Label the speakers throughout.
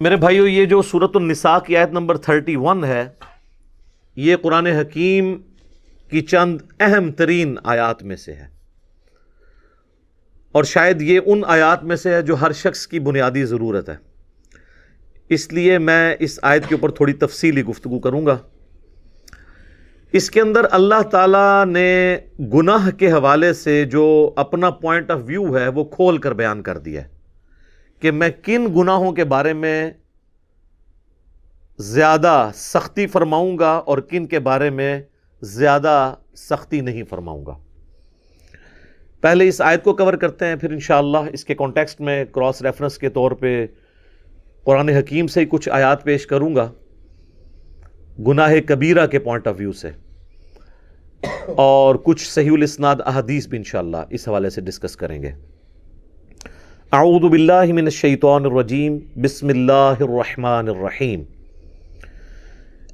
Speaker 1: میرے بھائیو، یہ جو سورۃ النساء کی آیت نمبر 31 ہے، یہ قرآن حکیم کی چند اہم ترین آیات میں سے ہے، اور شاید یہ ان آیات میں سے ہے جو ہر شخص کی بنیادی ضرورت ہے۔ اس لیے میں اس آیت کے اوپر تھوڑی تفصیلی گفتگو کروں گا۔ اس کے اندر اللہ تعالیٰ نے گناہ کے حوالے سے جو اپنا پوائنٹ آف ویو ہے وہ کھول کر بیان کر دیا ہے کہ میں کن گناہوں کے بارے میں زیادہ سختی فرماؤں گا اور کن کے بارے میں زیادہ سختی نہیں فرماؤں گا۔ پہلے اس آیت کو کور کرتے ہیں، پھر انشاءاللہ اس کے کانٹیکسٹ میں کراس ریفرنس کے طور پہ قرآن حکیم سے ہی کچھ آیات پیش کروں گا گناہ کبیرہ کے پوائنٹ آف ویو سے، اور کچھ صحیح الاسناد احادیث بھی انشاءاللہ اس حوالے سے ڈسکس کریں گے۔ اعوذ باللہ من الشیطان الرجیم، بسم اللہ الرحمن الرحیم۔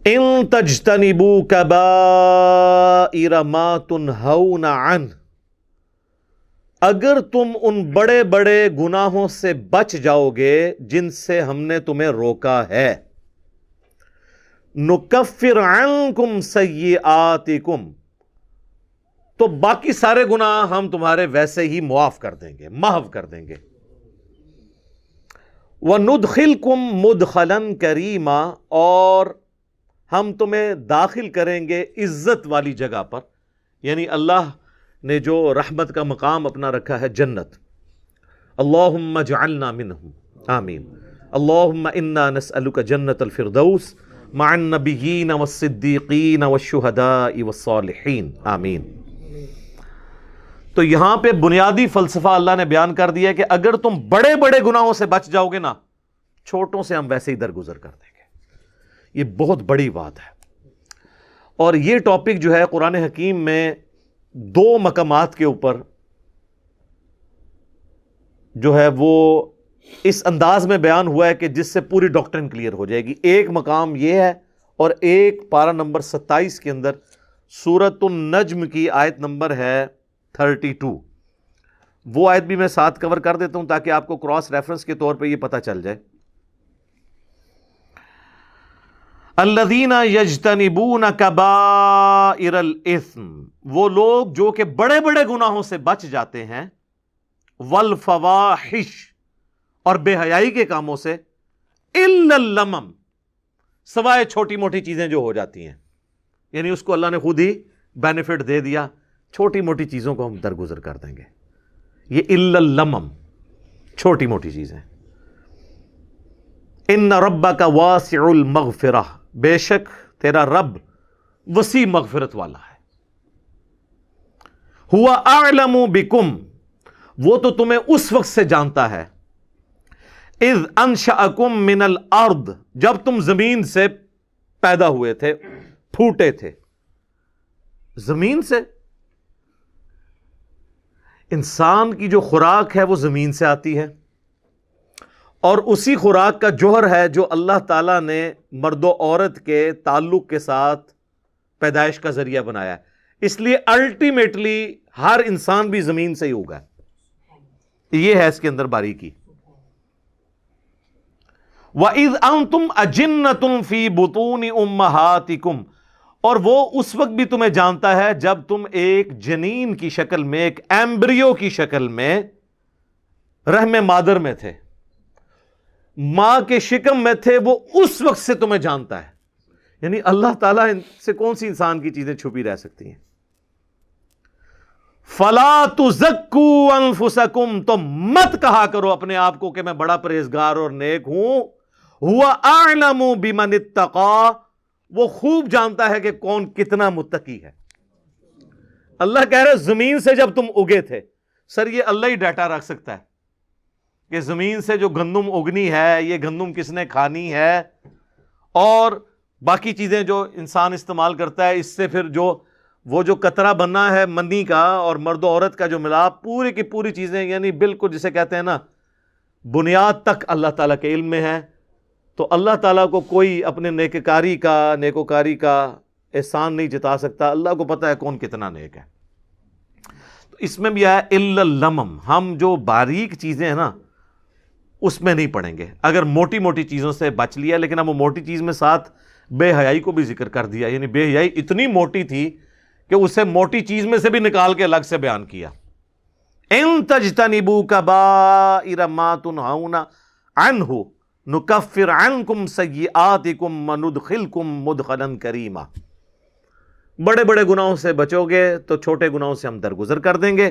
Speaker 1: ان تجتنبوا کبائر ما تنہون عنہ، اگر تم ان بڑے بڑے گناہوں سے بچ جاؤ گے جن سے ہم نے تمہیں روکا ہے، نکفر عنکم سیئاتکم، تو باقی سارے گناہ ہم تمہارے ویسے ہی معاف کر دیں گے، محو کر دیں گے۔ وَنُدْخِلْكُمْ مُدْخَلًا كَرِيمًا، اور ہم تمہیں داخل کریں گے عزت والی جگہ پر، یعنی اللہ نے جو رحمت کا مقام اپنا رکھا ہے، جنت۔ اللہم اجعلنا منہم، آمین۔ اللہم انا نسألک جنت الفردوس مع النبیین والصدیقین والشہداء والصالحین، آمین۔ تو یہاں پہ بنیادی فلسفہ اللہ نے بیان کر دیا ہے کہ اگر تم بڑے بڑے گناہوں سے بچ جاؤ گے نا، چھوٹوں سے ہم ویسے ہی درگزر کر دیں گے۔ یہ بہت بڑی بات ہے، اور یہ ٹاپک جو ہے قرآن حکیم میں دو مقامات کے اوپر جو ہے وہ اس انداز میں بیان ہوا ہے کہ جس سے پوری ڈاکٹرن کلیئر ہو جائے گی۔ ایک مقام یہ ہے، اور ایک پارہ نمبر 27 کے اندر سورۃ النجم کی آیت نمبر ہے 32، وہ آیت بھی میں ساتھ کور کر دیتا ہوں تاکہ آپ کو کراس ریفرنس کے طور پہ یہ پتہ چل جائے۔ الذین یجتنبون کبائر الاثم، وہ لوگ جو کہ بڑے بڑے گناہوں سے بچ جاتے ہیں، والفواحش، اور بے حیائی کے کاموں سے، الا اللمم، سوائے چھوٹی موٹی چیزیں جو ہو جاتی ہیں، یعنی اس کو اللہ نے خود ہی بینیفٹ دے دیا، چھوٹی موٹی چیزوں کو ہم درگزر کر دیں گے۔ یہ الا اللمم، چھوٹی موٹی چیزیں۔ ان ربک واسع المغفرہ، بے شک تیرا رب وسیع مغفرت والا ہے۔ ہوا اعلم بکم، وہ تو تمہیں اس وقت سے جانتا ہے، اذ انشأکم من الارض، جب تم زمین سے پیدا ہوئے تھے، پھوٹے تھے زمین سے۔ انسان کی جو خوراک ہے وہ زمین سے آتی ہے، اور اسی خوراک کا جوہر ہے جو اللہ تعالیٰ نے مرد و عورت کے تعلق کے ساتھ پیدائش کا ذریعہ بنایا ہے، اس لیے الٹیمیٹلی ہر انسان بھی زمین سے ہی ہوگا۔ یہ ہے اس کے اندر باریکی۔ وَإِذْ أَنْتُمْ أَجِنَّةٌ فِي بُطُونِ أُمَّهَاتِكُمْ، اور وہ اس وقت بھی تمہیں جانتا ہے جب تم ایک جنین کی شکل میں، ایک ایمبریو کی شکل میں رحم مادر میں تھے، ماں کے شکم میں تھے، وہ اس وقت سے تمہیں جانتا ہے۔ یعنی اللہ تعالیٰ سے کون سی انسان کی چیزیں چھپی رہ سکتی ہیں؟ فَلَا تُزَكُّوا أَنفُسَكُمْ، تو مت کہا کرو اپنے آپ کو کہ میں بڑا پرہیزگار اور نیک ہوں۔ هُوَ أَعْلَمُ بِمَنِ اتَّقَىٰ، وہ خوب جانتا ہے کہ کون کتنا متقی ہے۔ اللہ کہہ رہے زمین سے جب تم اگے تھے، سر یہ اللہ ہی ڈیٹا رکھ سکتا ہے کہ زمین سے جو گندم اگنی ہے، یہ گندم کس نے کھانی ہے، اور باقی چیزیں جو انسان استعمال کرتا ہے، اس سے پھر وہ جو قطرہ بننا ہے منی کا اور مرد و عورت کا جو ملاپ، پوری کی پوری چیزیں، یعنی بالکل جسے کہتے ہیں نا بنیاد تک اللہ تعالیٰ کے علم میں ہے۔ تو اللہ تعالیٰ کو کوئی اپنے نیکوکاری کا احسان نہیں جتا سکتا، اللہ کو پتہ ہے کون کتنا نیک ہے۔ تو اس میں بھی آیا الا اللمم، ہم جو باریک چیزیں ہیں نا اس میں نہیں پڑیں گے اگر موٹی موٹی چیزوں سے بچ لیا. لیکن اب وہ موٹی چیز میں ساتھ بے حیائی کو بھی ذکر کر دیا, یعنی بے حیائی اتنی موٹی تھی کہ اسے موٹی چیز میں سے بھی نکال کے الگ سے بیان کیا. ان تجتنبوا کبائر ما تنہون عنہ نکفر عنکم سیئاتکم وندخلکم مدخلا کریما. بڑے بڑے گناہوں سے بچو گے تو چھوٹے گناہوں سے ہم درگزر کر دیں گے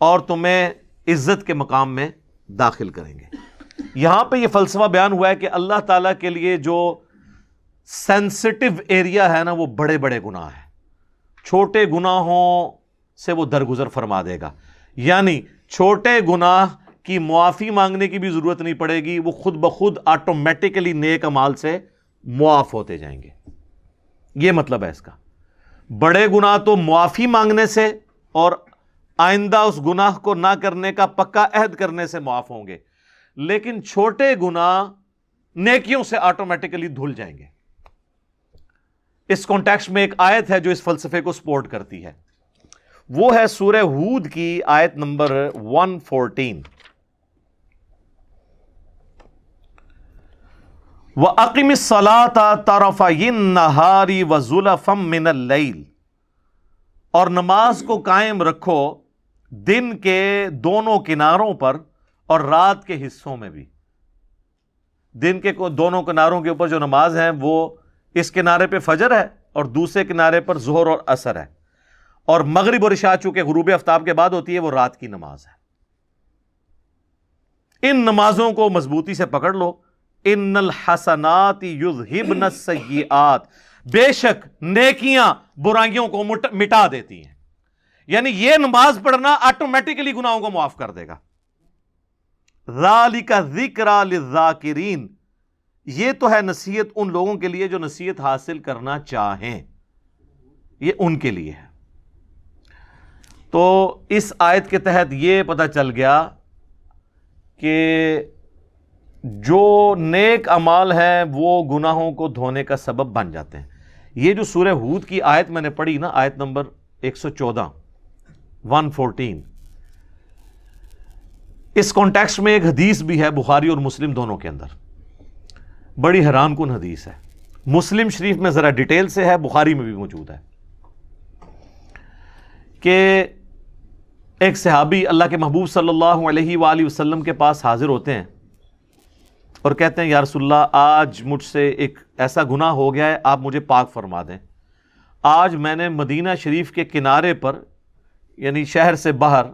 Speaker 1: اور تمہیں عزت کے مقام میں داخل کریں گے. یہاں پہ یہ فلسفہ بیان ہوا ہے کہ اللہ تعالیٰ کے لیے جو سینسٹیو ایریا ہے نا وہ بڑے بڑے گناہ ہیں, چھوٹے گناہوں سے وہ درگزر فرما دے گا. یعنی چھوٹے گناہ کی معافی مانگنے کی بھی ضرورت نہیں پڑے گی, وہ خود بخود آٹومیٹکلی نیک اعمال سے معاف ہوتے جائیں گے. یہ مطلب ہے اس کا. بڑے گناہ تو معافی مانگنے سے اور آئندہ اس گناہ کو نہ کرنے کا پکا عہد کرنے سے معاف ہوں گے, لیکن چھوٹے گناہ نیکیوں سے آٹومیٹکلی دھل جائیں گے. اس کانٹیکسٹ میں ایک آیت ہے جو اس فلسفے کو سپورٹ کرتی ہے, وہ ہے سورہ ہود کی آیت نمبر 114. وَأَقِمِ الصَّلَاةَ طَرَفَيِ النَّهَارِ وَزُلَفًا مِّنَ اللَّيْلِ, اور نماز کو قائم رکھو دن کے دونوں کناروں پر اور رات کے حصوں میں بھی. دن کے دونوں کناروں کے اوپر جو نماز ہے وہ اس کنارے پہ فجر ہے اور دوسرے کنارے پر ظہر اور عصر ہے, اور مغرب اور عشاء چونکہ غروب آفتاب کے بعد ہوتی ہے وہ رات کی نماز ہے. ان نمازوں کو مضبوطی سے پکڑ لو. ان الحسنات یذہبن السیئات, بے شک نیکیاں برائیوں کو مٹا دیتی ہیں. یعنی یہ نماز پڑھنا آٹومیٹکلی گناہوں کو معاف کر دے گا. ذالک ذکریٰ للذاکرین, یہ تو ہے نصیحت ان لوگوں کے لیے جو نصیحت حاصل کرنا چاہیں, یہ ان کے لیے ہے. تو اس آیت کے تحت یہ پتہ چل گیا کہ جو نیک اعمال ہیں وہ گناہوں کو دھونے کا سبب بن جاتے ہیں. یہ جو سورہ ہود کی آیت میں نے پڑھی نا, آیت نمبر 114 اس کانٹیکسٹ میں ایک حدیث بھی ہے بخاری اور مسلم دونوں کے اندر, بڑی حیران کن حدیث ہے. مسلم شریف میں ذرا ڈیٹیل سے ہے, بخاری میں بھی موجود ہے, کہ ایک صحابی اللہ کے محبوب صلی اللہ علیہ وآلہ وسلم کے پاس حاضر ہوتے ہیں اور کہتے ہیں یا رسول اللہ, آج مجھ سے ایک ایسا گناہ ہو گیا ہے, آپ مجھے پاک فرما دیں. آج میں نے مدینہ شریف کے کنارے پر, یعنی شہر سے باہر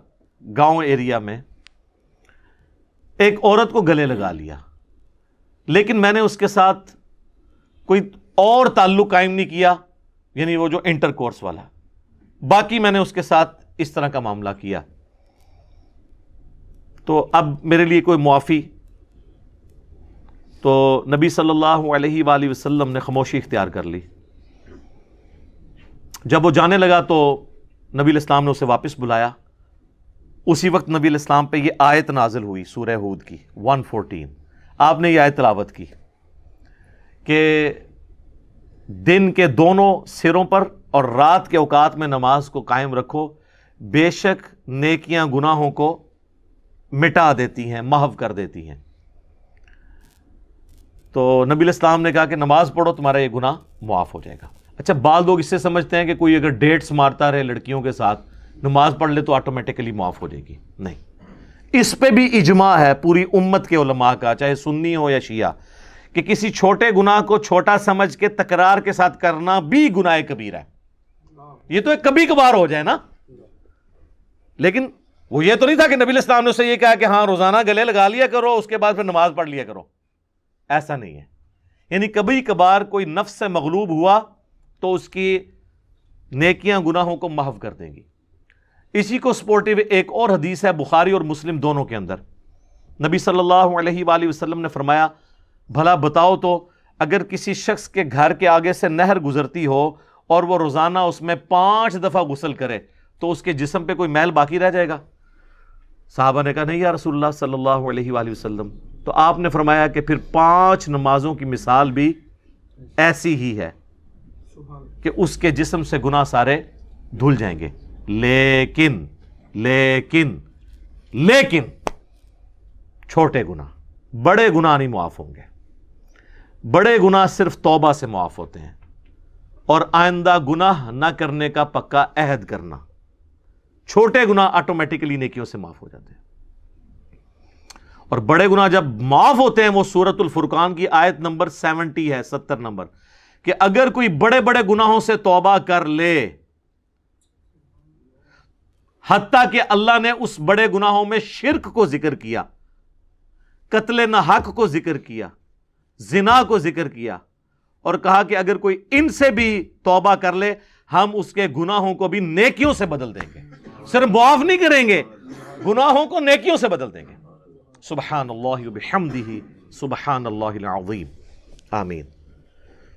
Speaker 1: گاؤں ایریا میں, ایک عورت کو گلے لگا لیا, لیکن میں نے اس کے ساتھ کوئی اور تعلق قائم نہیں کیا, یعنی وہ جو انٹر کورس والا, باقی میں نے اس کے ساتھ اس طرح کا معاملہ کیا. تو اب میرے لیے کوئی معافی؟ تو نبی صلی اللہ علیہ وآلہ وسلم نے خاموشی اختیار کر لی. جب وہ جانے لگا تو نبی علیہ السلام نے اسے واپس بلایا. اسی وقت نبی علیہ السلام پہ یہ آیت نازل ہوئی سورہ ہود کی 114. آپ نے یہ آیت تلاوت کی کہ دن کے دونوں سروں پر اور رات کے اوقات میں نماز کو قائم رکھو, بے شک نیکیاں گناہوں کو مٹا دیتی ہیں, محو کر دیتی ہیں. تو نبی علیہ السلام نے کہا کہ نماز پڑھو, تمہارا یہ گناہ معاف ہو جائے گا. اچھا, بعض لوگ اس سے سمجھتے ہیں کہ کوئی اگر ڈیٹس مارتا رہے لڑکیوں کے ساتھ, نماز پڑھ لے تو آٹومیٹکلی معاف ہو جائے گی. نہیں, اس پہ بھی اجماع ہے پوری امت کے علماء کا, چاہے سنی ہو یا شیعہ, کہ کسی چھوٹے گناہ کو چھوٹا سمجھ کے تکرار کے ساتھ کرنا بھی گناہ کبیرہ ہے. یہ تو ایک کبھی کبھار ہو جائے نا, لیکن وہ یہ تو نہیں تھا کہ نبی علیہ السلام نے اسے یہ کہا کہ ہاں روزانہ گلے لگا لیا کرو, اس کے بعد پھر نماز پڑھ لیا کرو. ایسا نہیں ہے. یعنی کبھی کبھار کوئی نفس سے مغلوب ہوا تو اس کی نیکیاں گناہوں کو محو کر دیں گی. اسی کو سپورٹیو ایک اور حدیث ہے بخاری اور مسلم دونوں کے اندر. نبی صلی اللہ علیہ وآلہ وسلم نے فرمایا, بھلا بتاؤ تو اگر کسی شخص کے گھر کے آگے سے نہر گزرتی ہو اور وہ روزانہ اس میں 5 دفعہ غسل کرے تو اس کے جسم پہ کوئی میل باقی رہ جائے گا؟ صحابہ نے کہا نہیں یا رسول اللہ صلی اللہ علیہ وآلہ وسلم. تو آپ نے فرمایا کہ پھر 5 نمازوں کی مثال بھی ایسی ہی ہے کہ اس کے جسم سے گناہ سارے دھل جائیں گے. لیکن چھوٹے گناہ, بڑے گناہ نہیں معاف ہوں گے. بڑے گناہ صرف توبہ سے معاف ہوتے ہیں اور آئندہ گناہ نہ کرنے کا پکا عہد کرنا. چھوٹے گناہ آٹومیٹکلی نیکیوں سے معاف ہو جاتے ہیں. اور بڑے گناہ جب معاف ہوتے ہیں وہ سورۃ الفرقان کی آیت نمبر 70 ہے، 70 نمبر، کہ اگر کوئی بڑے بڑے گناہوں سے توبہ کر لے، حتیٰ کہ اللہ نے اس بڑے گناہوں میں شرک کو ذکر کیا، قتل ناحق کو ذکر کیا، زنا کو ذکر کیا، اور کہا کہ اگر کوئی ان سے بھی توبہ کر لے ہم اس کے گناہوں کو بھی نیکیوں سے بدل دیں گے. صرف معاف نہیں کریں گے، گناہوں کو نیکیوں سے بدل دیں گے. سبحان اللہ وبحمدہ سبحان اللہ العظیم. آمین.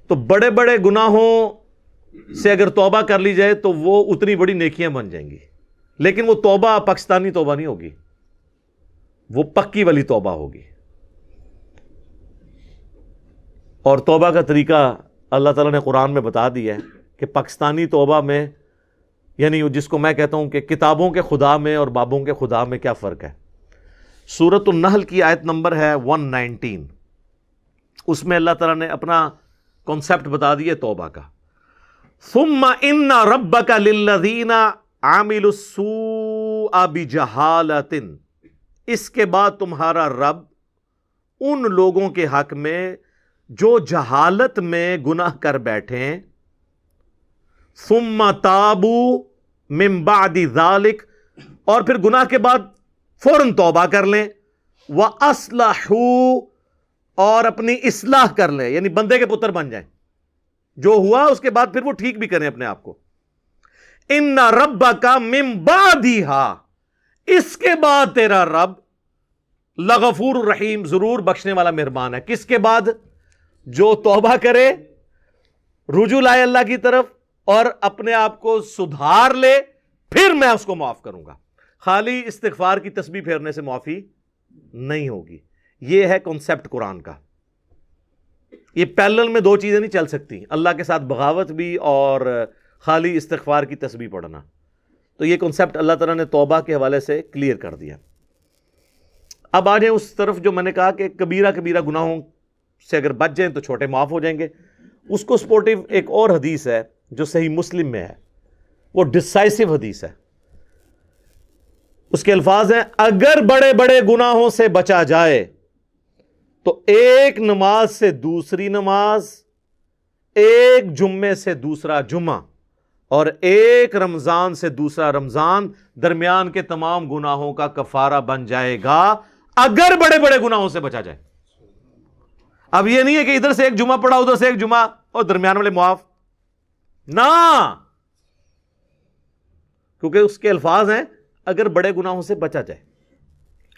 Speaker 1: تو بڑے بڑے گناہوں سے اگر توبہ کر لی جائے تو وہ اتنی بڑی نیکیاں بن جائیں گی، لیکن وہ توبہ پاکستانی توبہ نہیں ہوگی، وہ پکی والی توبہ ہوگی. اور توبہ کا طریقہ اللہ تعالیٰ نے قرآن میں بتا دیا ہے کہ پاکستانی توبہ میں، یعنی جس کو میں کہتا ہوں کہ کتابوں کے خدا میں اور بابوں کے خدا میں کیا فرق ہے. سورۃ النحل کی آیت نمبر ہے 119، اس میں اللہ تعالیٰ نے اپنا کانسیپٹ بتا دیا توبہ کا. ثم ان ربک للذین عملوا السوء بجہالۃ، اس کے بعد تمہارا رب ان لوگوں کے حق میں جو جہالت میں گناہ کر بیٹھیں، ثم تابوا من بعد ذلک، اور پھر گناہ کے بعد فوراً توبہ کر لیں، وَأَصْلَحُوا، اور اپنی اصلاح کر لیں، یعنی بندے کے پتر بن جائیں، جو ہوا اس کے بعد پھر وہ ٹھیک بھی کریں اپنے آپ کو. إِنَّ رَبَّكَ مِن بَعْدِهَا، اس کے بعد تیرا رب لغفور الرحیم، ضرور بخشنے والا مہربان ہے. کس کے بعد؟ جو توبہ کرے، رجوع لائے اللہ کی طرف اور اپنے آپ کو سدھار لے، پھر میں اس کو معاف کروں گا. خالی استغفار کی تسبیح پھیرنے سے معافی نہیں ہوگی. یہ ہے کنسپٹ قرآن کا. یہ پیرلل میں دو چیزیں نہیں چل سکتی، اللہ کے ساتھ بغاوت بھی اور خالی استغفار کی تسبیح پڑھنا. تو یہ کنسپٹ اللہ تعالیٰ نے توبہ کے حوالے سے کلیئر کر دیا. اب آ جائیں اس طرف جو میں نے کہا کہ کبیرہ کبیرہ گناہوں سے اگر بچ جائیں تو چھوٹے معاف ہو جائیں گے. اس کو سپورٹیو ایک اور حدیث ہے جو صحیح مسلم میں ہے، وہ ڈسائسو حدیث ہے. اس کے الفاظ ہیں، اگر بڑے بڑے گناہوں سے بچا جائے تو ایک نماز سے دوسری نماز، ایک جمعے سے دوسرا جمعہ، اور ایک رمضان سے دوسرا رمضان درمیان کے تمام گناہوں کا کفارہ بن جائے گا، اگر بڑے بڑے گناہوں سے بچا جائے. اب یہ نہیں ہے کہ ادھر سے ایک جمعہ پڑھا ادھر سے ایک جمعہ اور درمیان والے معاف، نہ، کیونکہ اس کے الفاظ ہیں اگر بڑے گناہوں سے بچا جائے.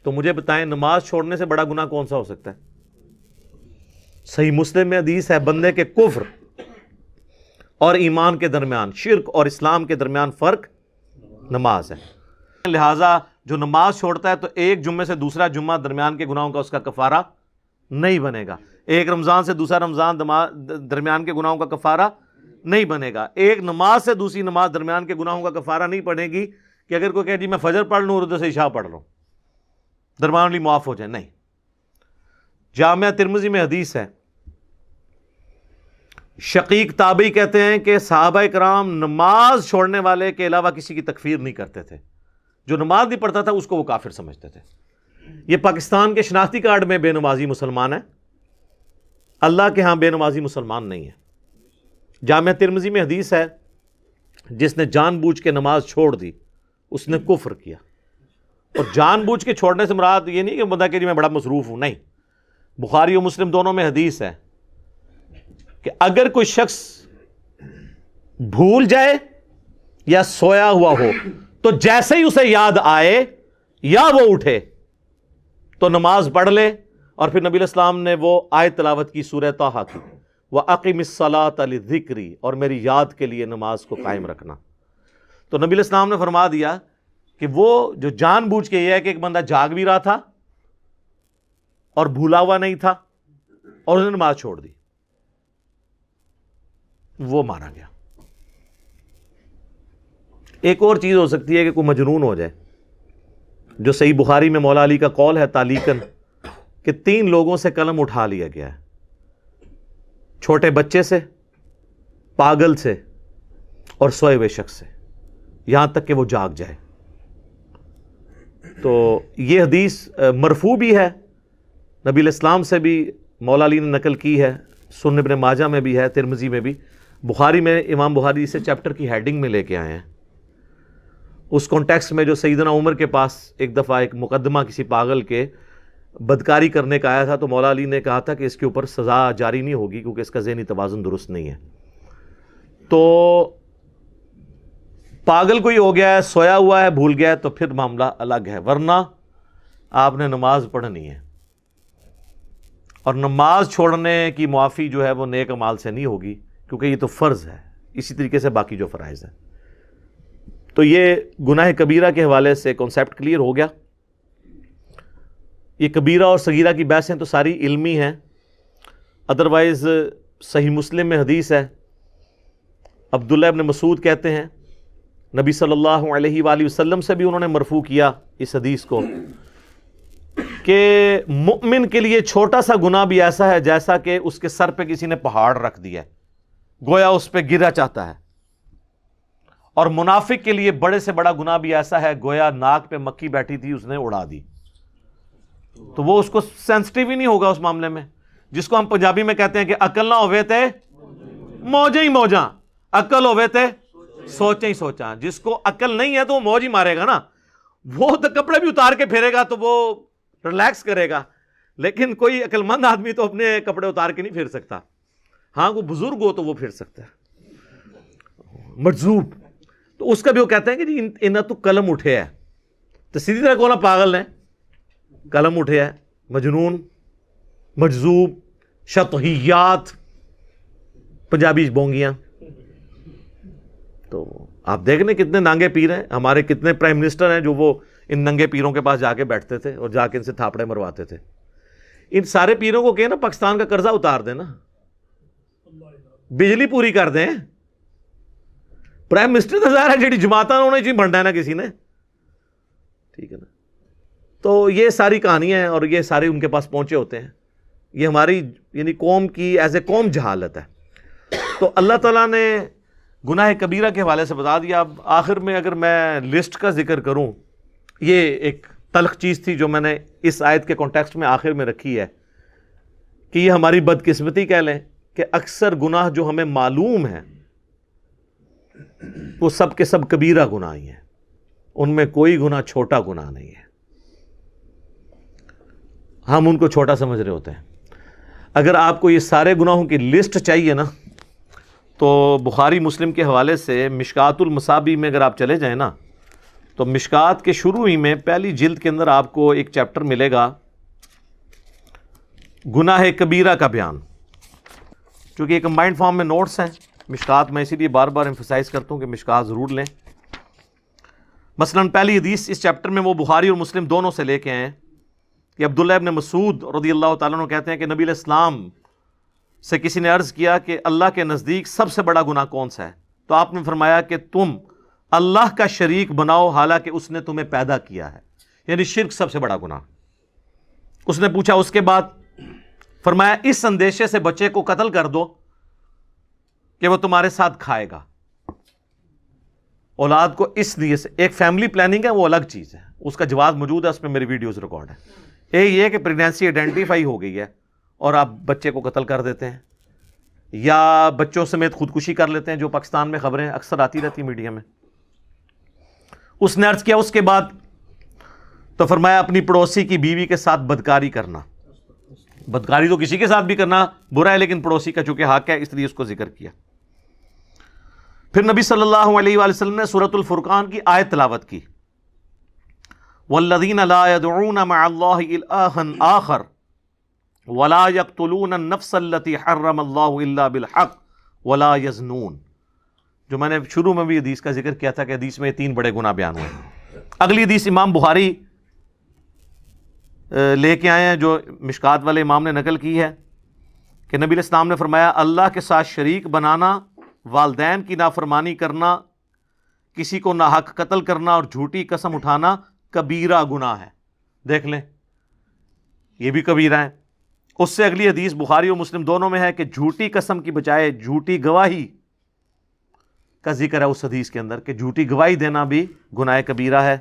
Speaker 1: تو مجھے بتائیں نماز چھوڑنے سے بڑا گناہ کون سا ہو سکتا ہے؟ صحیح مسلم میں حدیث ہے، بندے کے کفر اور ایمان کے درمیان، شرک اور اسلام کے درمیان فرق نماز ہے. لہٰذا جو نماز چھوڑتا ہے تو ایک جمعے سے دوسرا جمعہ درمیان کے گناہوں کا اس کا کفارہ نہیں بنے گا. ایک رمضان سے دوسرا رمضان درمیان کے گناہوں کا کفارہ نہیں بنے گا. ایک نماز سے دوسری نماز درمیان کے گناہوں کا کفارہ نہیں پڑے گی کہ اگر کوئی کہے جی میں فجر پڑھ لوں اور ادھر سے عشاء پڑھ لوں درمیان والی معاف ہو جائے، نہیں. جامعہ ترمذی میں حدیث ہے، شقیق تابعی کہتے ہیں کہ صحابہ کرام نماز چھوڑنے والے کے علاوہ کسی کی تکفیر نہیں کرتے تھے. جو نماز نہیں پڑھتا تھا اس کو وہ کافر سمجھتے تھے. یہ پاکستان کے شناختی کارڈ میں بے نمازی مسلمان ہے، اللہ کے ہاں بے نمازی مسلمان نہیں ہے. جامعہ ترمذی میں حدیث ہے، جس نے جان بوجھ کے نماز چھوڑ دی اس نے کفر کیا. اور جان بوجھ کے چھوڑنے سے مراد یہ نہیں کہ بندہ کہ جی میں بڑا مصروف ہوں، نہیں. بخاری و مسلم دونوں میں حدیث ہے کہ اگر کوئی شخص بھول جائے یا سویا ہوا ہو تو جیسے ہی اسے یاد آئے یا وہ اٹھے تو نماز پڑھ لے. اور پھر نبی علیہ السلام نے وہ آیت تلاوت کی سورہ طٰہٰ کی، وَأَقِمِ الصَّلَاةَ لِذِكْرِي، اور میری یاد کے لیے نماز کو قائم رکھنا. تو نبی علیہ السلام نے فرما دیا کہ وہ جو جان بوجھ کے یہ ہے کہ ایک بندہ جاگ بھی رہا تھا اور بھولا ہوا نہیں تھا اور اس نے نماز چھوڑ دی، وہ مارا گیا. ایک اور چیز ہو سکتی ہے کہ کوئی مجنون ہو جائے، جو صحیح بخاری میں مولا علی کا قول ہے تعلیقاً کہ 3 لوگوں سے قلم اٹھا لیا گیا ہے، چھوٹے بچے سے، پاگل سے اور سوئے ہوئے شخص سے، یہاں تک کہ وہ جاگ جائے۔ تو یہ حدیث مرفوع بھی ہے، نبی علیہ السلام سے بھی مولا علی نے نقل کی ہے، سنن ابن ماجہ میں بھی ہے، ترمذی میں بھی، بخاری میں امام بخاری اسے چیپٹر کی ہیڈنگ میں لے کے آئے ہیں۔ اس کانٹیکسٹ میں جو سیدنا عمر کے پاس ایک دفعہ ایک مقدمہ کسی پاگل کے بدکاری کرنے کا آیا تھا، تو مولا علی نے کہا تھا کہ اس کے اوپر سزا جاری نہیں ہوگی کیونکہ اس کا ذہنی توازن درست نہیں ہے۔ تو پاگل کوئی ہو گیا ہے، سویا ہوا ہے، بھول گیا ہے، تو پھر معاملہ الگ ہے، ورنہ آپ نے نماز پڑھنی ہے، اور نماز چھوڑنے کی معافی جو ہے وہ نیک اعمال سے نہیں ہوگی، کیونکہ یہ تو فرض ہے، اسی طریقے سے باقی جو فرائض ہیں۔ تو یہ گناہ کبیرہ کے حوالے سے کانسیپٹ کلیئر ہو گیا۔ یہ کبیرہ اور صغیرہ کی بحثیں تو ساری علمی ہیں، ادروائز صحیح مسلم میں حدیث ہے، عبداللہ ابن مسعود کہتے ہیں نبی صلی اللہ علیہ وآلہ وسلم سے بھی انہوں نے مرفوع کیا اس حدیث کو کہ مؤمن کے لیے چھوٹا سا گناہ بھی ایسا ہے جیسا کہ اس کے سر پہ کسی نے پہاڑ رکھ دیا ہے، گویا اس پہ گرا چاہتا ہے، اور منافق کے لیے بڑے سے بڑا گناہ بھی ایسا ہے گویا ناک پہ مکھی بیٹھی تھی اس نے اڑا دی، تو وہ اس کو سینسٹیو ہی نہیں ہوگا اس معاملے میں، جس کو ہم پنجابی میں کہتے ہیں کہ عقل نہ ہوئے تے موجیں ہی موجاں، عقل ہوئے تے سوچیں ہی سوچاں۔ جس کو عقل نہیں ہے تو وہ موج ہی مارے گا نا، وہ تو کپڑے بھی اتار کے پھیرے گا تو وہ ریلیکس کرے گا، لیکن کوئی عقل مند آدمی تو اپنے کپڑے اتار کے نہیں پھیر سکتا، ہاں کوئی بزرگ ہو تو وہ پھیر سکتا ہے، مجذوب، تو اس کا بھی وہ کہتے ہیں کہ جی انہاں تو قلم اٹھے ہے، تو سیدھی طرح کونا پاگل نے قلم اٹھے ہے، مجنون، مجذوب، شطحیات، پنجابی بونگیاں۔ تو آپ دیکھ لیں کتنے ننگے پیر ہیں، ہمارے کتنے پرائم منسٹر ہیں جو وہ ان ننگے پیروں کے پاس جا کے بیٹھتے تھے اور جا کے ان سے تھاپڑے مرواتے تھے۔ ان سارے پیروں کو کہیں نا پاکستان کا قرضہ اتار دیں نا، بجلی پوری کر دیں، پرائم منسٹر تو ظاہر ہے جڑی جماعتاں انہوں نے بننا ہے نا کسی نے، ٹھیک ہے نا۔ تو یہ ساری کہانیاں ہیں اور یہ سارے ان کے پاس پہنچے ہوتے ہیں، یہ ہماری یعنی قوم کی ایز اے قوم جہالت ہے۔ تو اللہ تعالیٰ نے گناہ کبیرہ کے حوالے سے بتا دیا۔ اب آخر میں اگر میں لسٹ کا ذکر کروں، یہ ایک تلخ چیز تھی جو میں نے اس آیت کے کانٹیکسٹ میں آخر میں رکھی ہے کہ یہ ہماری بدقسمتی کہہ لیں کہ اکثر گناہ جو ہمیں معلوم ہیں وہ سب کے سب کبیرہ گناہ ہی ہیں، ان میں کوئی گناہ چھوٹا گناہ نہیں ہے، ہم ان کو چھوٹا سمجھ رہے ہوتے ہیں۔ اگر آپ کو یہ سارے گناہوں کی لسٹ چاہیے نا تو بخاری مسلم کے حوالے سے مشکات المصابیح میں اگر آپ چلے جائیں نا تو مشکات کے شروع ہی میں پہلی جلد کے اندر آپ کو ایک چیپٹر ملے گا گناہ کبیرہ کا بیان، چونکہ یہ کمبائنڈ فارم میں نوٹس ہیں مشکات، میں اسی لیے بار بار ایمفسائز کرتا ہوں کہ مشکات ضرور لیں۔ مثلا پہلی حدیث اس چیپٹر میں وہ بخاری اور مسلم دونوں سے لے کے آئے ہیں کہ عبداللہ ابن مسعود رضی اللہ تعالیٰ عنہ کہتے ہیں کہ نبی علیہ السلام سے کسی نے عرض کیا کہ اللہ کے نزدیک سب سے بڑا گناہ کون سا ہے؟ تو آپ نے فرمایا کہ تم اللہ کا شریک بناؤ حالانکہ اس نے تمہیں پیدا کیا ہے، یعنی شرک سب سے بڑا گناہ۔ اس نے پوچھا اس کے بعد، فرمایا اس اندیشے سے بچے کو قتل کر دو کہ وہ تمہارے ساتھ کھائے گا، اولاد کو اس لیے سے، ایک فیملی پلاننگ ہے وہ الگ چیز ہے، اس کا جواز موجود ہے، اس میں میری ویڈیوز ریکارڈ ہے۔ یہ کہ پریگنینسی آئیڈینٹیفائی ہو گئی ہے اور آپ بچے کو قتل کر دیتے ہیں یا بچوں سمیت خودکشی کر لیتے ہیں، جو پاکستان میں خبریں اکثر آتی رہتی میڈیا میں۔ اس نے عرض کیا اس کے بعد، تو فرمایا اپنی پڑوسی کی بیوی کے ساتھ بدکاری کرنا، بدکاری تو کسی کے ساتھ بھی کرنا برا ہے لیکن پڑوسی کا چونکہ حق ہے اس لیے اس کو ذکر کیا۔ پھر نبی صلی اللہ علیہ وآلہ وسلم نے سورۃ الفرقان کی آیت تلاوت کی، والذین لا يدعون مع اللہ الہا آخر ولا يقتلون النفس التي حرم اللہ الا بالحق ولا يزنون، جو میں نے شروع میں بھی حدیث کا ذکر کیا تھا کہ حدیث میں 3 بڑے گناہ بیان ہوئے۔ اگلی حدیث امام بخاری لے کے آئے ہیں جو مشکات والے امام نے نقل کی ہے کہ نبی علیہ السلام نے فرمایا اللہ کے ساتھ شریک بنانا، والدین کی نافرمانی کرنا، کسی کو ناحق قتل کرنا اور جھوٹی قسم اٹھانا کبیرہ گناہ ہے۔ دیکھ لیں یہ بھی کبیرہ ہے۔ اس سے اگلی حدیث بخاری اور مسلم دونوں میں ہے کہ جھوٹی قسم کی بجائے جھوٹی گواہی کا ذکر ہے اس حدیث کے اندر کہ جھوٹی گواہی دینا بھی گناہ کبیرہ ہے۔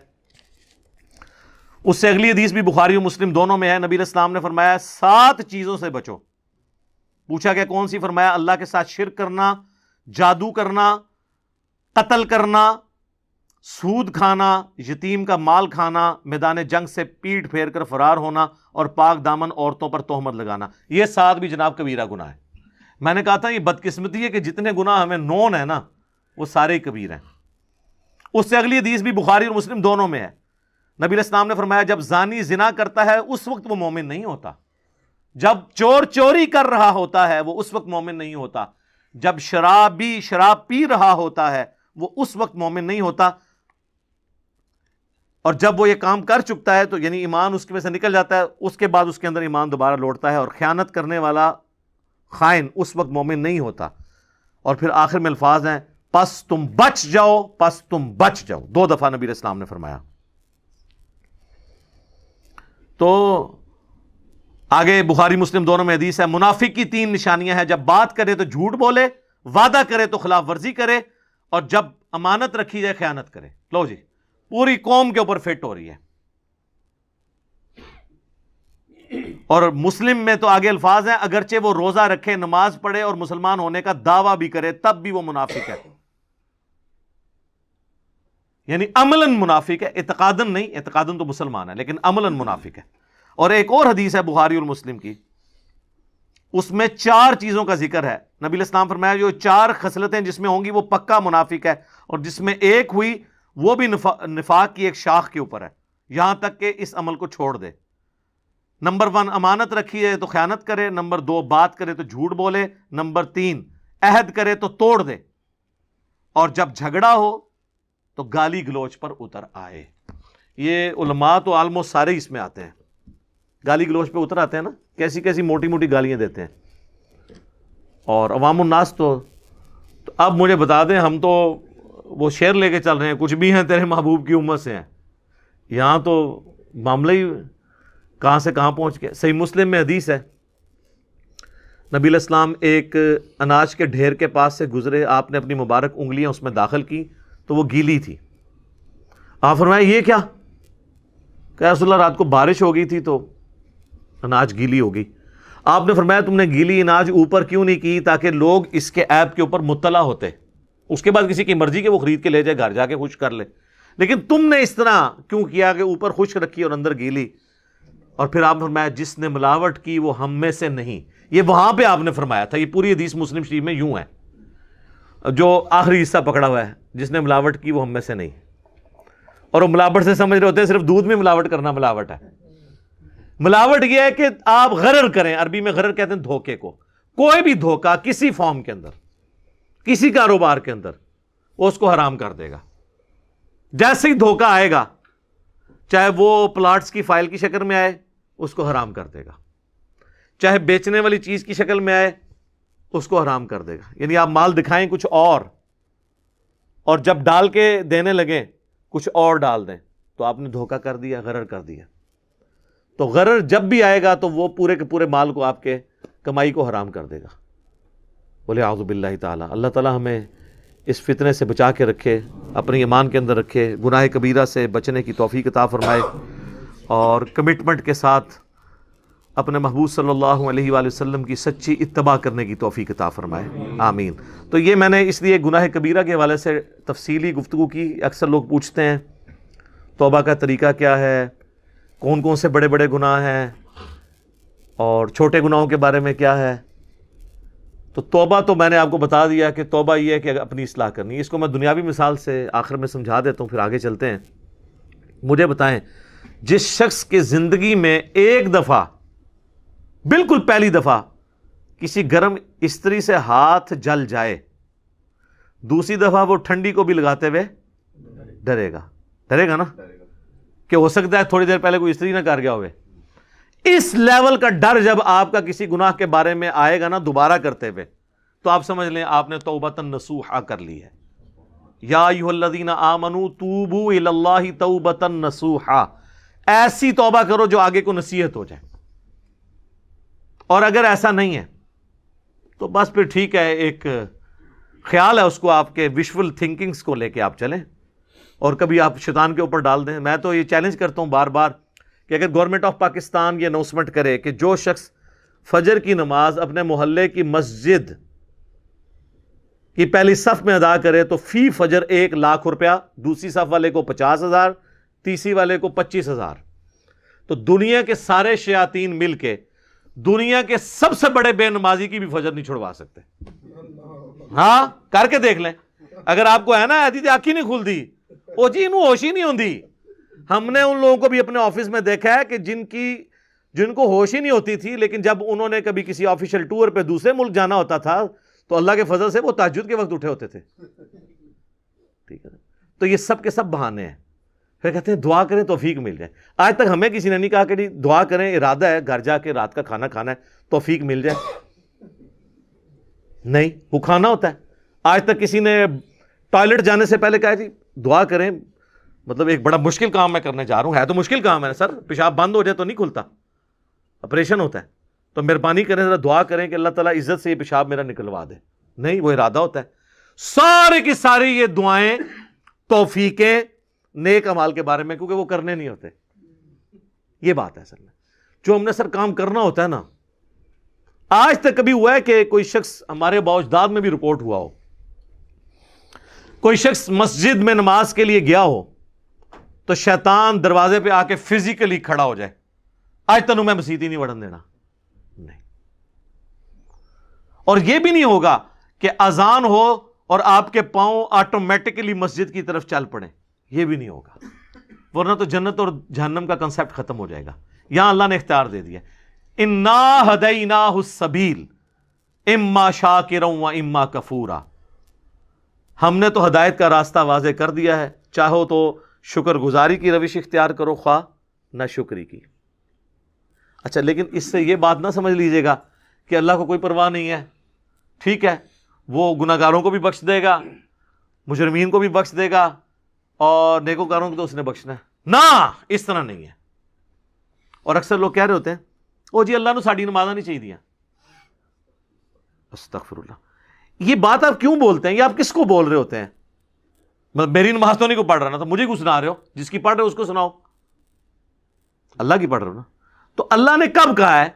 Speaker 1: اس سے اگلی حدیث بھی بخاری اور مسلم دونوں میں ہے، نبی علیہ السلام نے فرمایا 7 چیزوں سے بچو۔ پوچھا کہ کون سی؟ فرمایا اللہ کے ساتھ شرک کرنا، جادو کرنا، قتل کرنا، سود کھانا، یتیم کا مال کھانا، میدان جنگ سے پیٹ پھیر کر فرار ہونا، اور پاک دامن عورتوں پر تہمت لگانا۔ یہ 7 بھی جناب کبیرہ گناہ ہے۔ میں نے کہا تھا یہ بدقسمتی ہے کہ جتنے گناہ ہمیں نون ہے نا وہ سارے کبیر ہیں۔ اس سے اگلی حدیث بھی بخاری اور مسلم دونوں میں ہے، نبی علیہ السلام نے فرمایا جب زانی زنا کرتا ہے اس وقت وہ مومن نہیں ہوتا، جب چور چوری کر رہا ہوتا ہے وہ اس وقت مومن نہیں ہوتا، جب شرابی شراب پی رہا ہوتا ہے وہ اس وقت مومن نہیں ہوتا، اور جب وہ یہ کام کر چکتا ہے تو یعنی ایمان اس کے میں سے نکل جاتا ہے، اس کے بعد اس کے اندر ایمان دوبارہ لوٹتا ہے، اور خیانت کرنے والا خائن اس وقت مومن نہیں ہوتا۔ اور پھر آخر میں الفاظ ہیں پس تم بچ جاؤ، پس تم بچ جاؤ، 2 دفعہ نبی علیہ السلام نے فرمایا۔ تو آگے بخاری مسلم دونوں میں حدیث ہے منافق کی 3 نشانیاں ہیں، جب بات کرے تو جھوٹ بولے، وعدہ کرے تو خلاف ورزی کرے، اور جب امانت رکھی جائے خیانت کرے۔ لو جی پوری قوم کے اوپر فٹ ہو رہی ہے۔ اور مسلم میں تو آگے الفاظ ہیں اگرچہ وہ روزہ رکھے، نماز پڑھے اور مسلمان ہونے کا دعویٰ بھی کرے تب بھی وہ منافق ہے، یعنی عملاً منافق ہے، اعتقاداً نہیں، اعتقاداً تو مسلمان ہے لیکن عملاً منافق ہے۔ اور ایک اور حدیث ہے بخاری اور مسلم کی، اس میں 4 چیزوں کا ذکر ہے، نبی علیہ السلام فرمایا جو 4 خصلتیں جس میں ہوں گی وہ پکا منافق ہے، اور جس میں ایک ہوئی وہ بھی نفاق کی ایک شاخ کے اوپر ہے، یہاں تک کہ اس عمل کو چھوڑ دے۔ نمبر 1 امانت رکھی ہے تو خیانت کرے، نمبر 2 بات کرے تو جھوٹ بولے، نمبر 3 عہد کرے تو توڑ دے، اور جب جھگڑا ہو تو گالی گلوچ پر اتر آئے۔ یہ علماء تو آلموسٹ سارے اس میں آتے ہیں، گالی گلوچ پہ اتر آتے ہیں نا، کیسی کیسی موٹی موٹی گالیاں دیتے ہیں۔ اور عوام الناس تو اب مجھے بتا دیں، ہم تو وہ شعر لے کے چل رہے ہیں کچھ بھی ہیں تیرے محبوب کی امت سے ہیں، یہاں تو معاملہ ہی کہاں سے کہاں پہنچ گیا۔ صحیح مسلم میں حدیث ہے نبی علیہ السلام ایک اناج کے ڈھیر کے پاس سے گزرے، آپ نے اپنی مبارک انگلیاں اس میں داخل کی تو وہ گیلی تھی۔ آپ فرمایا یہ کیا؟ کہ رسول اللہ رات کو بارش ہو گئی تھی تو اناج گیلی ہو گئی۔ آپ نے فرمایا تم نے گیلی اناج اوپر کیوں نہیں کی تاکہ لوگ اس کے عیب کے اوپر مطلع ہوتے، اس کے بعد کسی کی مرضی کہ وہ خرید کے لے جائے گھر جا کے خشک کر لے، لیکن تم نے اس طرح کیوں کیا کہ اوپر خشک رکھی اور اندر گیلی؟ اور پھر آپ نے فرمایا جس نے ملاوٹ کی وہ ہم میں سے نہیں، یہ وہاں پہ آپ نے فرمایا تھا، یہ پوری حدیث مسلم شریف میں یوں ہے، جو آخری حصہ پکڑا ہوا ہے جس نے ملاوٹ کی وہ ہم میں سے نہیں۔ اور وہ ملاوٹ سے سمجھ رہے ہوتے ہیں صرف دودھ میں ملاوٹ کرنا ملاوٹ ہے، ملاوٹ یہ ہے کہ آپ غرر کریں، عربی میں غرر کہتے ہیں دھوکے کو، کوئی بھی دھوکہ کسی فارم کے اندر، کسی کاروبار کے اندر وہ اس کو حرام کر دے گا۔ جیسے ہی دھوکہ آئے گا، چاہے وہ پلاٹس کی فائل کی شکل میں آئے اس کو حرام کر دے گا، چاہے بیچنے والی چیز کی شکل میں آئے اس کو حرام کر دے گا۔ یعنی آپ مال دکھائیں کچھ اور جب ڈال کے دینے لگیں کچھ اور ڈال دیں تو آپ نے دھوکہ کر دیا، غرر کر دیا۔ تو غرر جب بھی آئے گا تو وہ پورے کے پورے مال کو آپ کے کمائی کو حرام کر دے گا۔ بولے اعوذ باللہ تعالی، اللہ تعالی ہمیں اس فتنے سے بچا کے رکھے، اپنے ایمان کے اندر رکھے، گناہ کبیرہ سے بچنے کی توفیق عطا فرمائے، اور کمٹمنٹ کے ساتھ اپنے محبوب صلی اللہ علیہ وآلہ وسلم کی سچی اتباع کرنے کی توفیق عطا فرمائے، آمین۔ تو یہ میں نے اس لیے گناہ کبیرہ کے حوالے سے تفصیلی گفتگو کی۔ اکثر لوگ پوچھتے ہیں توبہ کا طریقہ کیا ہے، کون کون سے بڑے بڑے گناہ ہیں، اور چھوٹے گناہوں کے بارے میں کیا ہے۔ تو توبہ تو میں نے آپ کو بتا دیا کہ توبہ یہ ہے کہ اپنی اصلاح کرنی ہے۔ اس کو میں دنیاوی مثال سے آخر میں سمجھا دیتا ہوں، پھر آگے چلتے ہیں۔ مجھے بتائیں جس شخص کی زندگی میں ایک دفعہ، بالکل پہلی دفعہ کسی گرم استری سے ہاتھ جل جائے، دوسری دفعہ وہ ٹھنڈی کو بھی لگاتے ہوئے ڈرے گا نا، کہ ہو سکتا ہے تھوڑی دیر پہلے کوئی استری نہ کر گیا ہوئے۔ اس لیول کا ڈر جب آپ کا کسی گناہ کے بارے میں آئے گا نا دوبارہ کرتے ہوئے، تو آپ سمجھ لیں آپ نے توبۃ نصوحا کر لی ہے۔ یا ایھا الذین آمنوا توبوا الی اللہ توبۃ نصوحا، ایسی توبہ کرو جو آگے کو نصیحت ہو جائے۔ اور اگر ایسا نہیں ہے تو بس پھر ٹھیک ہے، ایک خیال ہے اس کو آپ کے ویژول تھنکنگز کو لے کے آپ چلیں اور کبھی آپ شیطان کے اوپر ڈال دیں۔ میں تو یہ چیلنج کرتا ہوں بار بار کہ اگر گورنمنٹ آف پاکستان یہ اناؤنسمنٹ کرے کہ جو شخص فجر کی نماز اپنے محلے کی مسجد کی پہلی صف میں ادا کرے تو فی فجر 1,00,000 روپیہ، دوسری صف والے کو 50,000، تیسری والے کو 25,000، تو دنیا کے سارے شیاطین مل کے دنیا کے سب سے بڑے بے نمازی کی بھی فجر نہیں چھڑوا سکتے۔ ہاں کر کے دیکھ لیں، اگر آپ کو ہے نا ایسی آنکھی نہیں کھلتی، وہ جی انہوں ہوش ہی نہیں ہوندی۔ ہم نے ان لوگوں کو بھی اپنے آفس میں دیکھا ہے کہ جن کو ہوش ہی نہیں ہوتی تھی، لیکن جب انہوں نے کبھی کسی آفیشل ٹور پہ دوسرے ملک جانا ہوتا تھا تو اللہ کے فضل سے وہ تہجد کے وقت اٹھے ہوتے تھے۔ ٹھیک ہے، تو یہ سب کے سب بہانے ہیں۔ پھر کہتے ہیں دعا کریں توفیق مل جائے۔ آج تک ہمیں کسی نے نہیں کہا کہ جی دعا کریں، ارادہ ہے گھر جا کے رات کا کھانا کھانا ہے توفیق مل جائے، نہیں، وہ کھانا ہوتا ہے۔ آج تک کسی نے ٹوائلٹ جانے سے پہلے کہا جی دعا کریں، مطلب ایک بڑا مشکل کام میں کرنے جا رہا ہوں، ہے تو مشکل کام ہے سر، پیشاب بند ہو جائے تو نہیں کھلتا، آپریشن ہوتا ہے، تو مہربانی کریں ذرا دعا کریں کہ اللہ تعالیٰ عزت سے یہ پیشاب میرا نکلوا دے، نہیں، وہ ارادہ ہوتا ہے۔ سارے کی ساری یہ دعائیں توفیقیں نیک اعمال کے بارے میں، کیونکہ وہ کرنے نہیں ہوتے۔ یہ بات ہے اصل میں جو ہم نے سر کام کرنا ہوتا ہے نا۔ آج تک کبھی ہوا ہے کہ کوئی شخص، ہمارے باوجداد میں بھی رپورٹ ہوا ہو، کوئی شخص مسجد میں نماز کے لیے گیا ہو تو شیطان دروازے پہ آ کے فزیکلی کھڑا ہو جائے، آج تنوں میں مسجد ہی نہیں وڑن دینا، نہیں۔ اور یہ بھی نہیں ہوگا کہ اذان ہو اور آپ کے پاؤں آٹومیٹکلی مسجد کی طرف چل پڑیں، یہ بھی نہیں ہوگا، ورنہ تو جنت اور جہنم کا کنسپٹ ختم ہو جائے گا۔ یہاں اللہ نے اختیار دے دیا، انا ہدیناہ السبیل اما شاکرا و اما کفورا، ہم نے تو ہدایت کا راستہ واضح کر دیا ہے، چاہو تو شکر گزاری کی روش اختیار کرو، خواہ نہ شکری کی۔ اچھا، لیکن اس سے یہ بات نہ سمجھ لیجئے گا کہ اللہ کو کوئی پرواہ نہیں ہے، ٹھیک ہے وہ گناہگاروں کو بھی بخش دے گا، مجرمین کو بھی بخش دے گا، اور نیکوکاروں کو تو اس نے بخشنا ہے، نہ، اس طرح نہیں ہے۔ اور اکثر لوگ کہہ رہے ہوتے ہیں او جی اللہ نے ساڑی نمازاں نہیں چاہیے دیا، استغفر اللہ، یہ بات آپ کیوں بولتے ہیں؟ یہ آپ کس کو بول رہے ہوتے ہیں؟ میری نماز تو نہیں کو پڑھ رہا نا، تو مجھے کیوں سنا رہے ہو؟ جس کی پڑھ رہے ہو اس کو سناؤ، اللہ کی پڑھ رہے ہو نا۔ تو اللہ نے کب کہا ہے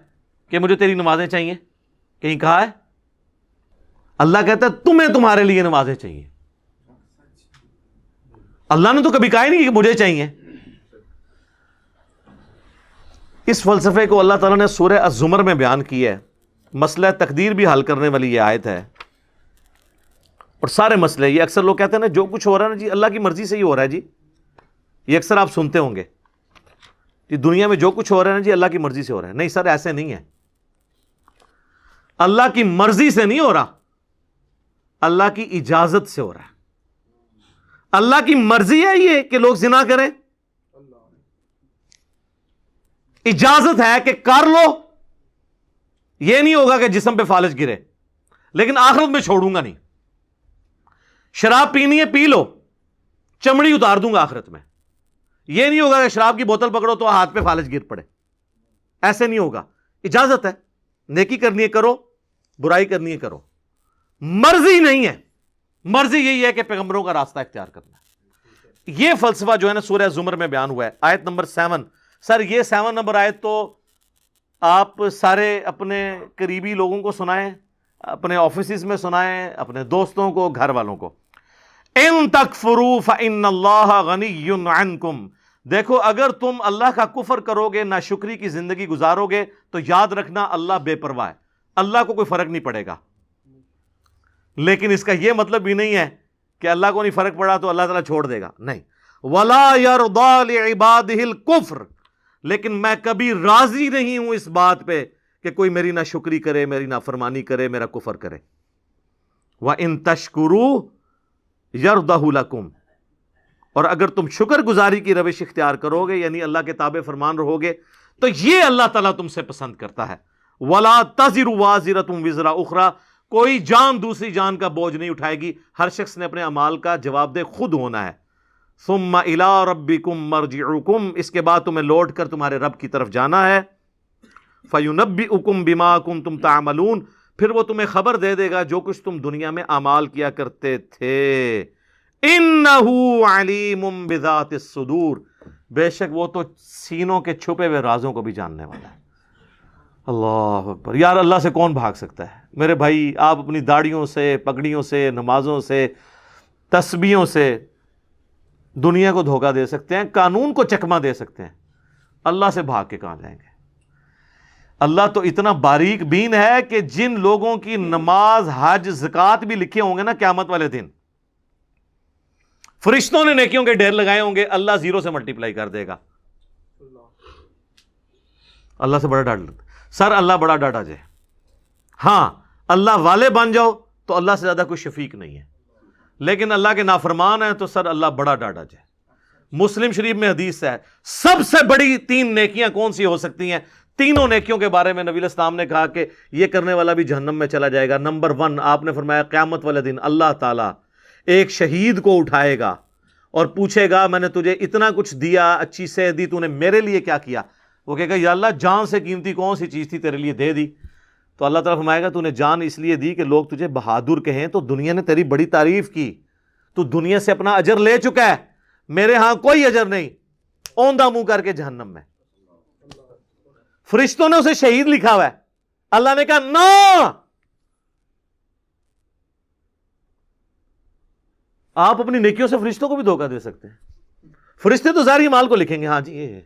Speaker 1: کہ مجھے تیری نمازیں چاہیے؟ کہیں کہا ہے؟ اللہ کہتا ہے تمہیں تمہارے لیے نمازیں چاہیے، اللہ نے تو کبھی کہا ہی نہیں کہ مجھے چاہیے۔ اس فلسفے کو اللہ تعالیٰ نے سورہ الزمر میں بیان کی ہے، مسئلہ تقدیر بھی حل کرنے والی یہ آیت ہے، اور سارے مسئلے، یہ اکثر لوگ کہتے ہیں نا جو کچھ ہو رہا ہے نا جی اللہ کی مرضی سے ہی ہو رہا ہے جی، یہ اکثر آپ سنتے ہوں گے کہ دنیا میں جو کچھ ہو رہا ہے نا جی اللہ کی مرضی سے ہو رہا ہے۔ نہیں سر، ایسے نہیں ہے، اللہ کی مرضی سے نہیں ہو رہا، اللہ کی اجازت سے ہو رہا ہے۔ اللہ کی مرضی ہے یہ کہ لوگ زنا کریں، اجازت ہے کہ کر لو، یہ نہیں ہوگا کہ جسم پہ فالج گرے، لیکن آخرت میں چھوڑوں گا نہیں۔ شراب پینی ہے پی لو، چمڑی اتار دوں گا آخرت میں، یہ نہیں ہوگا کہ شراب کی بوتل پکڑو تو ہاتھ پہ فالج گر پڑے، ایسے نہیں ہوگا۔ اجازت ہے، نیکی کرنی ہے کرو، برائی کرنی ہے کرو، مرضی نہیں ہے، مرضی یہی ہے کہ پیغمبروں کا راستہ اختیار کرنا ہے۔ یہ فلسفہ جو ہے نا سورہ زمر میں بیان ہوا ہے، آیت نمبر 7۔ سر یہ 7 نمبر آیت تو آپ سارے اپنے قریبی لوگوں کو سنائیں، اپنے آفیسز میں سنائیں، اپنے دوستوں کو، گھر والوں کو۔ ان تکفروا فإن اللہ غنی عنکم، دیکھو اگر تم اللہ کا کفر کرو گے، ناشکری کی زندگی گزارو گے، تو یاد رکھنا اللہ بے پرواہ ہے، اللہ کو کوئی فرق نہیں پڑے گا۔ لیکن اس کا یہ مطلب بھی نہیں ہے کہ اللہ کو نہیں فرق پڑا تو اللہ تعالیٰ چھوڑ دے گا، نہیں۔ وَلَا يَرْضَى لِعِبَادِهِ الْكُفْرِ، لیکن میں کبھی راضی نہیں ہوں اس بات پہ کہ کوئی میری ناشکری کرے، میری نافرمانی کرے، میرا کفر کرے۔ وَإِن تَشْكُرُوا يَرْضَهُ لَكُمْ، اور اگر تم شکر گزاری کی روش اختیار کرو گے، یعنی اللہ کے تابع فرمان رہو گے، تو یہ اللہ تعالیٰ تم سے پسند کرتا ہے۔ وَلَا تَزِرُ وَازِرَةٌ وِزْرَ أُخْرَى، کوئی جان دوسری جان کا بوجھ نہیں اٹھائے گی، ہر شخص نے اپنے اعمال کا جواب دہ خود ہونا ہے۔ ثُمَّ إِلَىٰ رَبِّكُمْ مَرْجِعُكُمْ، اس کے بعد تمہیں لوٹ کر تمہارے رب کی طرف جانا ہے۔ فَيُنَبِّئُكُم بِمَا كُنتُم تَعْمَلُونَ، پھر وہ تمہیں خبر دے دے گا جو کچھ تم دنیا میں اعمال کیا کرتے تھے۔ اِنَّهُ عَلِيمٌ بِذَاتِ الصُّدُورِ، بے شک وہ تو سینوں کے چھپے ہوئے رازوں کو بھی جاننے والا ہے۔ اللہ اکبر، یار اللہ سے کون بھاگ سکتا ہے؟ میرے بھائی، آپ اپنی داڑھیوں سے، پگڑیوں سے، نمازوں سے، تسبیحوں سے دنیا کو دھوکہ دے سکتے ہیں، قانون کو چکمہ دے سکتے ہیں، اللہ سے بھاگ کے کہاں جائیں گے؟ اللہ تو اتنا باریک بین ہے کہ جن لوگوں کی نماز، حج، زکوٰۃ بھی لکھے ہوں گے نا قیامت والے دن، فرشتوں نے نیکیوں کے ڈھیر لگائے ہوں گے، اللہ زیرو سے ملٹیپلائی کر دے گا۔ اللہ سے بڑا ڈر لگتا سر، اللہ بڑا ڈاٹا جائے۔ ہاں، اللہ والے بن جاؤ تو اللہ سے زیادہ کوئی شفیق نہیں ہے، لیکن اللہ کے نافرمان ہیں تو سر اللہ بڑا ڈاٹا جائے۔ مسلم شریف میں حدیث ہے، سب سے بڑی 3 نیکیاں کون سی ہو سکتی ہیں؟ تینوں نیکیوں کے بارے میں نبی علیہ السلام نے کہا کہ یہ کرنے والا بھی جہنم میں چلا جائے گا۔ نمبر 1، آپ نے فرمایا قیامت والے دن اللہ تعالیٰ ایک شہید کو اٹھائے گا اور پوچھے گا میں نے تجھے اتنا کچھ دیا، اچھی صحت دی، تو نے میرے لیے کیا کیا؟ وہ کہے گا یا اللہ جان سے قیمتی کون سی چیز تھی تیرے لیے دے دی؟ تو اللہ تعالیٰ فرمائے گا تو نے جان اس لیے دی کہ لوگ تجھے بہادر کہیں، تو دنیا نے تیری بڑی تعریف کی، تو دنیا سے اپنا اجر لے چکا ہے، میرے ہاں کوئی اجر نہیں، اوندھا منہ کر کے جہنم میں۔ فرشتوں نے اسے شہید لکھا ہوا ہے، اللہ نے کہا نا، آپ اپنی نیکیوں سے فرشتوں کو بھی دھوکہ دے سکتے ہیں۔ فرشتے تو ظاہری مال کو لکھیں گے، ہاں جی یہ ہے،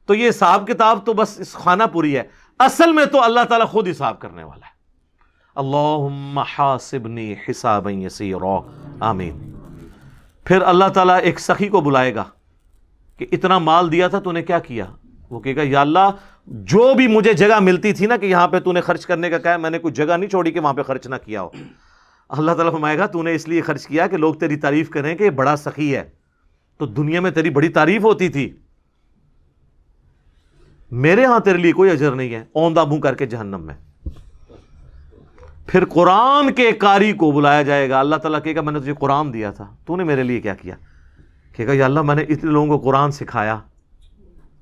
Speaker 1: تو یہ حساب کتاب تو بس اس خانہ پوری ہے، اصل میں تو اللہ تعالیٰ خود حساب کرنے والا ہے۔ اللہم حاسبنی حسابا یسیرا، آمین۔ پھر اللہ تعالیٰ ایک سخی کو بلائے گا کہ اتنا مال دیا تھا تو نے کیا کیا؟ وہ کہے گا یا اللہ جو بھی مجھے جگہ ملتی تھی نا کہ یہاں پہ تو نے خرچ کرنے کا کہا، میں نے کوئی جگہ نہیں چھوڑی کہ وہاں پہ خرچ نہ کیا ہو۔ اللہ تعالیٰ فرمائے گا تو نے اس لیے خرچ کیا کہ لوگ تیری تعریف کریں کہ یہ بڑا سخی ہے، تو دنیا میں تیری بڑی تعریف ہوتی تھی، میرے ہاں تیرے لیے کوئی اجر نہیں ہے، اوندھا منہ کر کے جہنم میں۔ پھر قرآن کے قاری کو بلایا جائے گا، اللہ تعالیٰ کہے گا میں نے تجھے قرآن دیا تھا، تو نے میرے لیے کیا کیا؟ کہے گا یا اللہ میں نے اتنے لوگوں کو قرآن سکھایا،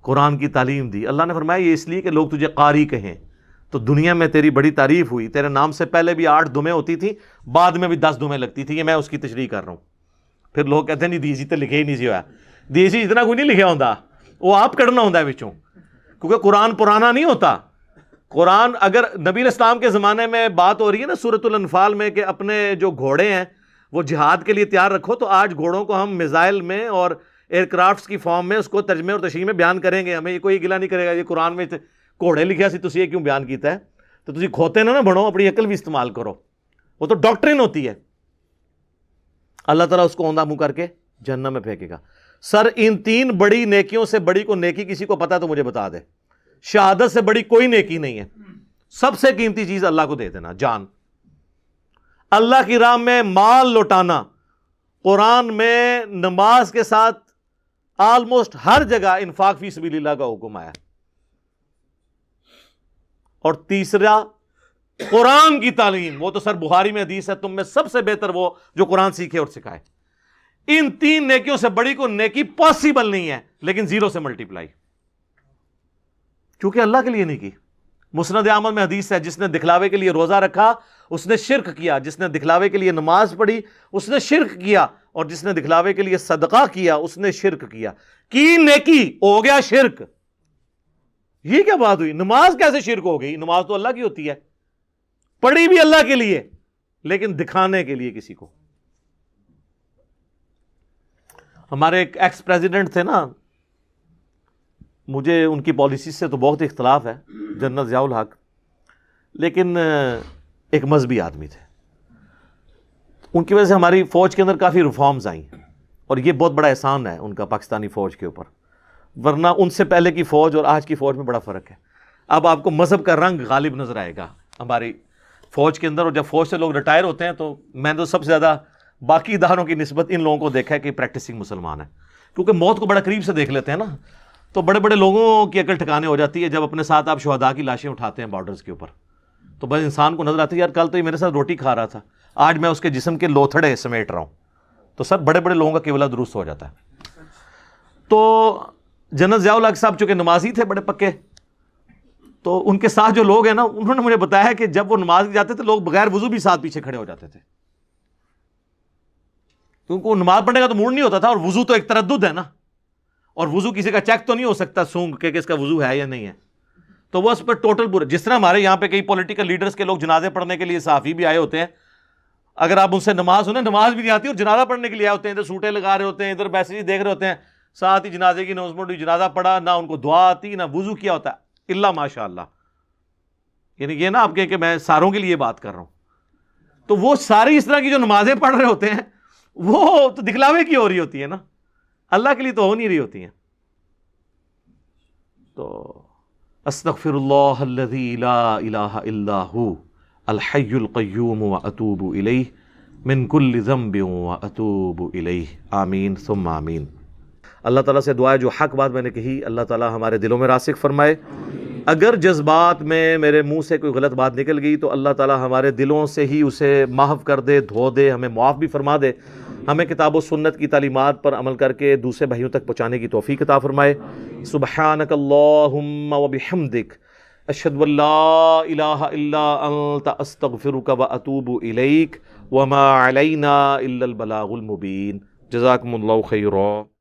Speaker 1: قرآن کی تعلیم دی۔ اللہ نے فرمایا یہ اس لیے کہ لوگ تجھے قاری کہیں، تو دنیا میں تیری بڑی تعریف ہوئی، تیرے نام سے پہلے بھی 8 دمیں ہوتی تھی، بعد میں بھی 10 دمیں لگتی تھی، یہ میں اس کی تشریح کر رہا ہوں۔ پھر لوگ کہتے ہیں نہیں دیسی تو لکھے ہی نہیں سی ہوا، دیسی اتنا کوئی نہیں لکھا ہوتا، وہ آپ کڑنا ہوتا ہے بچوں، کیونکہ قرآن پرانا نہیں ہوتا۔ قرآن اگر نبی علیہ السلام کے زمانے میں بات ہو رہی ہے نا سورۃ الانفال میں کہ اپنے جو گھوڑے ہیں وہ جہاد کے لیے تیار رکھو، تو آج گھوڑوں کو ہم میزائل میں اور ایئر کرافٹس کی فارم میں اس کو ترجمے اور تشریح میں بیان کریں گے، ہمیں یہ کوئی گلا نہیں کرے گا یہ قرآن میں گھوڑے لکھیا سی تسی یہ کیوں بیان کیتا ہے؟ تو تسی کھوتے نہ بنو، اپنی عقل بھی استعمال کرو، وہ تو ڈاکٹرن ہوتی ہے۔ اللہ تعالیٰ اس کو اوندھا منہ کر کے جہنم میں پھینکے گا۔ سر ان 3 بڑی نیکیوں سے بڑی کو نیکی کسی کو پتا تو مجھے بتا دے۔ شہادت سے بڑی کوئی نیکی نہیں ہے، سب سے قیمتی چیز اللہ کو دے دینا، جان، اللہ کی راہ میں مال لوٹانا۔ قرآن میں نماز کے ساتھ آلموسٹ ہر جگہ انفاق فی سبیل اللہ کا حکم آیا۔ اور تیسرا قرآن کی تعلیم، وہ تو سر بخاری میں حدیث ہے تم میں سب سے بہتر وہ جو قرآن سیکھے اور سکھائے۔ ان 3 نیکیوں سے بڑی کو نیکی پاسبل نہیں ہے، لیکن 0 سے ملٹیپلائی، کیونکہ اللہ کے لیے نہیں کی۔ مسند احمد میں حدیث ہے جس نے دکھلاوے کے لیے روزہ رکھا اس نے شرک کیا، جس نے دکھلاوے کے لیے نماز پڑھی اس نے شرک کیا، اور جس نے دکھلاوے کے لیے صدقہ کیا اس نے شرک کیا۔ کی نیکی ہو گیا شرک۔ یہ کیا بات ہوئی؟ نماز کیسے شرک ہو گئی؟ نماز تو اللہ کی ہوتی ہے، پڑھی بھی اللہ کے لیے لیکن دکھانے کے لیے کسی کو۔ ہمارے ایک ایکس پریزیڈنٹ تھے نا، مجھے ان کی پالیسیز سے تو بہت اختلاف ہے، جنرل ضیاء الحق، لیکن ایک مذہبی آدمی تھے۔ ان کی وجہ سے ہماری فوج کے اندر کافی ریفارمز آئیں، اور یہ بہت بڑا احسان ہے ان کا پاکستانی فوج کے اوپر، ورنہ ان سے پہلے کی فوج اور آج کی فوج میں بڑا فرق ہے۔ اب آپ کو مذہب کا رنگ غالب نظر آئے گا ہماری فوج کے اندر، اور جب فوج سے لوگ ریٹائر ہوتے ہیں تو میں تو سب سے زیادہ باقی اداروں کی نسبت ان لوگوں کو دیکھا ہے کہ پریکٹسنگ مسلمان ہیں، کیونکہ موت کو بڑا قریب سے دیکھ لیتے ہیں نا، تو بڑے بڑے لوگوں کی عقل ٹھکانے ہو جاتی ہے جب اپنے ساتھ آپ شہداء کی لاشیں اٹھاتے ہیں بارڈرز کے اوپر، تو بس انسان کو نظر آتی ہے یار کل تو یہ میرے ساتھ روٹی کھا رہا تھا، آج میں اس کے جسم کے لوتھڑے سمیٹ رہا ہوں، تو سر بڑے بڑے لوگوں کا قبلہ درست ہو جاتا ہے۔ تو جنرل ضیاء الحق صاحب چونکہ نمازی تھے بڑے پکے،
Speaker 2: تو ان کے ساتھ جو لوگ ہیں نا انہوں نے مجھے بتایا کہ جب وہ نماز جاتے تھے لوگ بغیر وضو بھی ساتھ پیچھے کھڑے ہو جاتے تھے، کیونکہ وہ نماز پڑھنے کا تو موڈ نہیں ہوتا تھا، اور وضو تو ایک تردد ہے نا، اور وضو کسی کا چیک تو نہیں ہو سکتا سونگ کہ اس کا وضو ہے یا نہیں ہے، تو وہ اس پر ٹوٹل پورا، جس طرح ہمارے یہاں پہ کئی پولیٹیکل لیڈرز کے لوگ جنازے پڑھنے کے لیے صحافی بھی آئے ہوتے ہیں، اگر آپ ان سے نماز سنیں نماز بھی نہیں آتی اور جنازہ پڑھنے کے لیے آئے ہوتے ہیں، ادھر سوٹیں لگا رہے ہوتے ہیں، ادھر میسیج دیکھ رہے ہوتے ہیں، ساتھ ہی جنازے کی اناؤنسمنٹ ہوئی، جنازہ پڑھا، نہ ان کو دعا آتی نہ وضو کیا ہوتا ہے، الا ماشاء اللہ. یعنی یہ نا آپ کہیں کہ میں ساروں کے لیے بات کر رہا ہوں، تو وہ ساری اس طرح کی جو نمازیں پڑھ رہے ہوتے ہیں وہ تو دکھلاوے کی ہو رہی ہوتی ہے نا، اللہ کے لیے تو ہو نہیں رہی ہوتی ہیں. تو استغفر اللہ الذی لا الہ الا ہو الحی القیوم واتوب الیہ من کل ذنب واتوب الیہ، آمین ثم آمین. اللہ تعالیٰ سے دعا ہے جو حق بات میں نے کہی اللہ تعالیٰ ہمارے دلوں میں راسخ فرمائے، اگر جذبات میں میرے منہ سے کوئی غلط بات نکل گئی تو اللہ تعالیٰ ہمارے دلوں سے ہی اسے محو کر دے، دھو دے، ہمیں معاف بھی فرما دے، ہمیں کتاب و سنت کی تعلیمات پر عمل کر کے دوسرے بھائیوں تک پہنچانے کی توفیق عطا فرمائے. سبحانک اللہم وبحمدک اشہد ان لا الہ الا انت استغفرک واتوب الیک وما علینا الا البلاغ المبین. جزاکم اللہ خیرا.